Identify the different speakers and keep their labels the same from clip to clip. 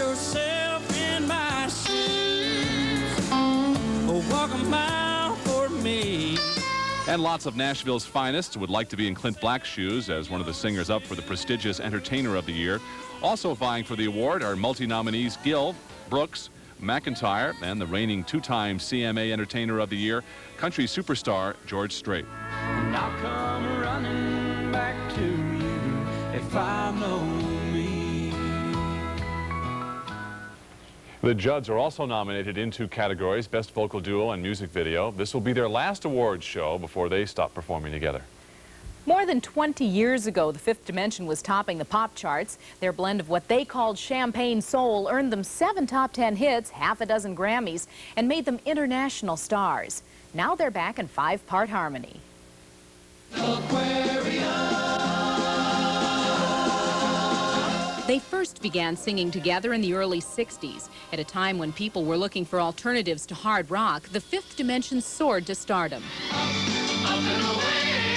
Speaker 1: yourself in my shoes. Oh, walk a mile for me.
Speaker 2: And lots of Nashville's finest would like to be in Clint Black's shoes as one of the singers up for the prestigious Entertainer of the Year. Also vying for the award are multi-nominees Gill, Brooks, McIntyre, and the reigning two-time CMA Entertainer of the Year, country superstar George Strait.
Speaker 1: And I'll come running back to you if I know me.
Speaker 2: The Judds are also nominated in 2 categories, Best Vocal Duo and Music Video. This will be their last awards show before they stop performing together.
Speaker 3: More than 20 years ago, the Fifth Dimension was topping the pop charts. Their blend of what they called champagne soul earned them 7 top 10 hits, half a dozen Grammys, and made them international stars. Now they're back in 5-part harmony. They first began singing together in the early 60s. At a time when people were looking for alternatives to hard rock, the Fifth Dimension soared to stardom.
Speaker 1: Up and away,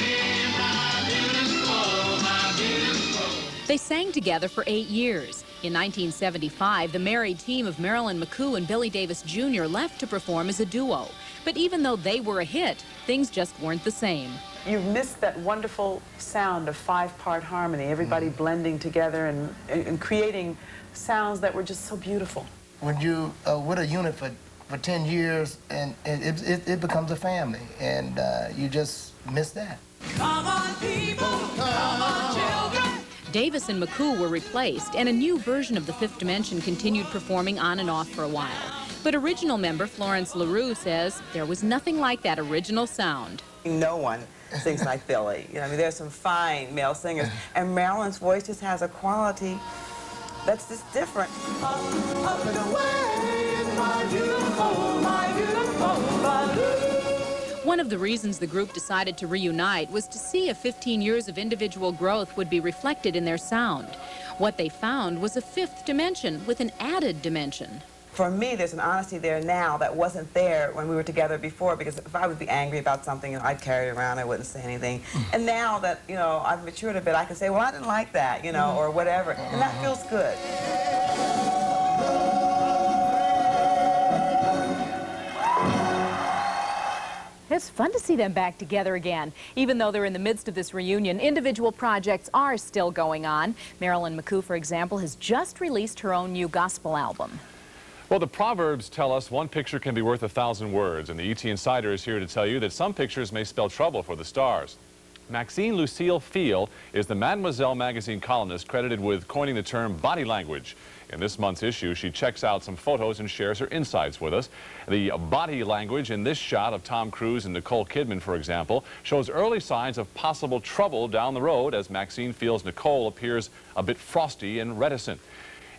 Speaker 1: my beautiful, my beautiful.
Speaker 3: They sang together for 8 years. In 1975, the married team of Marilyn, McCoo, and Billy Davis Jr. left to perform as a duo. But even though they were a hit, things just weren't the same.
Speaker 4: You've missed that wonderful sound of 5-part harmony, everybody blending together and creating sounds that were just so beautiful.
Speaker 5: When you with a unit for 10 years, and it becomes a family, and you just miss that.
Speaker 1: Come on, people, come on, children.
Speaker 3: Davis and McCoo were replaced, and a new version of the Fifth Dimension continued performing on and off for a while. But original member Florence LaRue says there was nothing like that original sound.
Speaker 6: No one sings like Billy. You know, I mean, there's some fine male singers, and Marilyn's voice just has a quality that's just different.
Speaker 1: Up and away, my beautiful, my beautiful, my beautiful.
Speaker 3: One of the reasons the group decided to reunite was to see if 15 years of individual growth would be reflected in their sound. What they found was a fifth dimension with an added dimension.
Speaker 6: For me, there's an honesty there now that wasn't there when we were together before, because if I would be angry about something, I'd carry it around, I wouldn't say anything. And now that, I've matured a bit, I can say, well, I didn't like that, or whatever, and that feels good.
Speaker 3: It's fun to see them back together again. Even though they're in the midst of this reunion, individual projects are still going on. Marilyn McCoo, for example, has just released her own new gospel album.
Speaker 2: Well, the Proverbs tell us one picture can be worth 1,000 words, and the ET Insider is here to tell you that some pictures may spell trouble for the stars. Maxine Lucille Fiel is the Mademoiselle magazine columnist credited with coining the term body language. In this month's issue, she checks out some photos and shares her insights with us. The body language in this shot of Tom Cruise and Nicole Kidman, for example, shows early signs of possible trouble down the road as Maxine feels Nicole appears a bit frosty and reticent.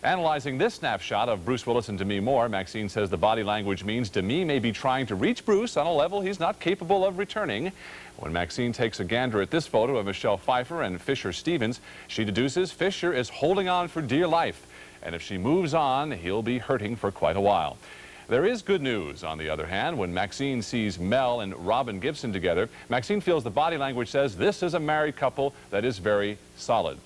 Speaker 2: Analyzing this snapshot of Bruce Willis and Demi Moore, Maxine says the body language means Demi may be trying to reach Bruce on a level he's not capable of returning. When Maxine takes a gander at this photo of Michelle Pfeiffer and Fisher Stevens, she deduces Fisher is holding on for dear life. And if she moves on, he'll be hurting for quite a while. There is good news, on the other hand. When Maxine sees Mel and Robin Gibson together, Maxine feels the body language says this is a married couple that is very solid.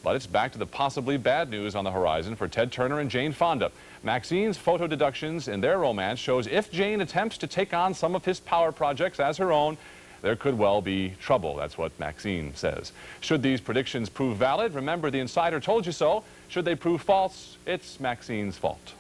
Speaker 2: But it's back to the possibly bad news on the horizon for Ted Turner and Jane Fonda. Maxine's photo deductions in their romance shows if Jane attempts to take on some of his power projects as her own, there could well be trouble. That's what Maxine says. Should these predictions prove valid, remember the Insider told you so. Should they prove false, it's Maxine's fault.